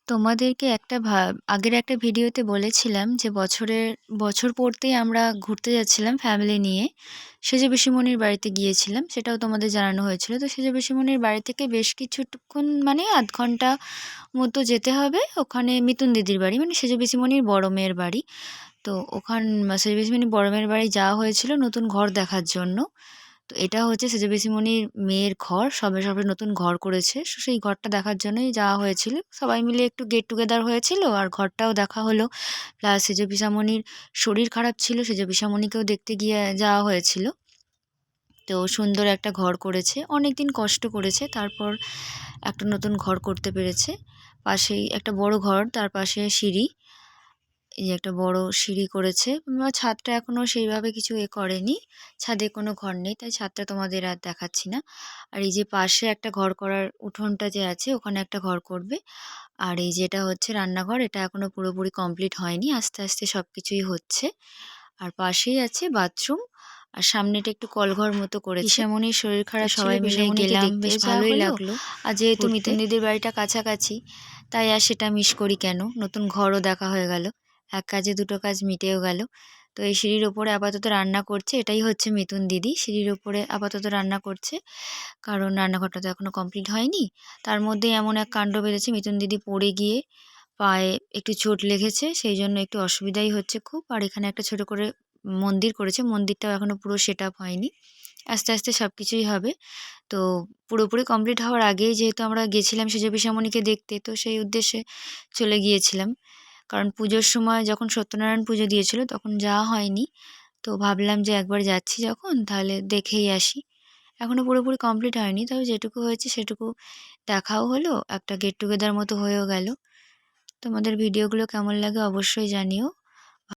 তোমাদেরকে আগের একটা ভিডিওতে বলেছিলাম যে বছর পড়তেই আমরা ঘুরতে যাচ্ছিলাম ফ্যামিলি নিয়ে। সেজে পিসিমণির বাড়িতে গিয়েছিলাম, সেটাও তোমাদের জানানো হয়েছিল। তো সেজে পিসিমণির বাড়ি থেকে বেশ কিছুক্ষণ মানে আধ ঘন্টা মতো যেতে হবে। ওখানে মিতুন দিদির বাড়ি, মানে সেজে পিসিমণির বড় মেয়ের বাড়ি। তো সেজে পিসিমণির বড় মেয়ের বাড়ি যাওয়া হয়েছিল নতুন ঘর দেখার জন্য। তো এটা হচ্ছে সেজে পিসিমণির মেয়ের ঘর, সবে সবে নতুন ঘর করেছে। সেই ঘরটা দেখার জন্যই যাওয়া হয়েছিল। সবাই মিলে একটু গেট টুগেদার হয়েছিল আর ঘরটাও দেখা হলো। প্লাস সেজে পিসামণির শরীর খারাপ ছিল, সেজে পিসামণিকেও দেখতে গিয়ে যাওয়া হয়েছিল। তো সুন্দর একটা ঘর করেছে, অনেক দিন কষ্ট করেছে, তারপর একটা নতুন ঘর করতে পেরেছে। পাশেই একটা বড় ঘর, তার পাশে সিঁড়ি, এই যে একটা বড় সিঁড়ি করেছে। ছাদটা এখনো সেইভাবে কিছু করেনি, ছাদে কোনো ঘর নেই, তাই ছাদটা তোমাদের আর দেখাচ্ছি না। আর এই যে পাশে একটা ঘর করার উঠোনটা যে আছে, ওখানে একটা ঘর করবে। আর এই যেটা হচ্ছে রান্নাঘর, এটা এখনো পুরোপুরি কমপ্লিট হয়নি, আস্তে আস্তে সব কিছুই হচ্ছে। আর পাশেই আছে বাথরুম। আর সামনেটা একটু কলঘর মতো করেছে। পিসেমণির শরীর খারাপ, সবাই মিলে গেলাম, বেশ ভালোই লাগলো। আর যেহেতু মিতুন দিদির বাড়িটা কাছাকাছি, তাই আর সেটা মিস করি কেন, নতুন ঘরও দেখা হয়ে গেল, এক কাজে দুটো কাজ মিটেও গেল। তো এই সিঁড়ির ওপরে আপাতত রান্না করছে, এটাই হচ্ছে মিতুন দিদি, সিঁড়ির ওপরে আপাতত রান্না করছে, কারণ রান্নাঘরটা তো এখনও কমপ্লিট হয়নি। তার মধ্যে এমন এক কাণ্ড বেঁধেছে, মিতুন দিদি পড়ে গিয়ে পায়ে একটু চোট লেগেছে, সেই জন্য একটু অসুবিধাই হচ্ছে খুব। আর এখানে একটা ছোট করে মন্দির করেছে, মন্দিরটাও এখনও পুরো সেট আপ হয়নি, আস্তে আস্তে সব কিছুই হবে। তো পুরোপুরি কমপ্লিট হওয়ার আগেই যেহেতু আমরা গেছিলাম সেজে পিসামণিকে দেখতে, তো সেই উদ্দেশ্যে চলে গিয়েছিলাম। কারণ পুজোর সময় যখন সত্যনারায়ণ পুজো দিয়েছিল তখন যাওয়া হয়নি, তো ভাবলাম যে একবার যাচ্ছি যখন তাহলে দেখেই আসি। এখনও পুরোপুরি কমপ্লিট হয়নি, তবে যেটুকু হয়েছে সেটুকু দেখাও হলো, একটা গেট টুগেদার মতো হয়েও গেল। তোমাদের ভিডিওগুলো কেমন লাগে অবশ্যই জানিও।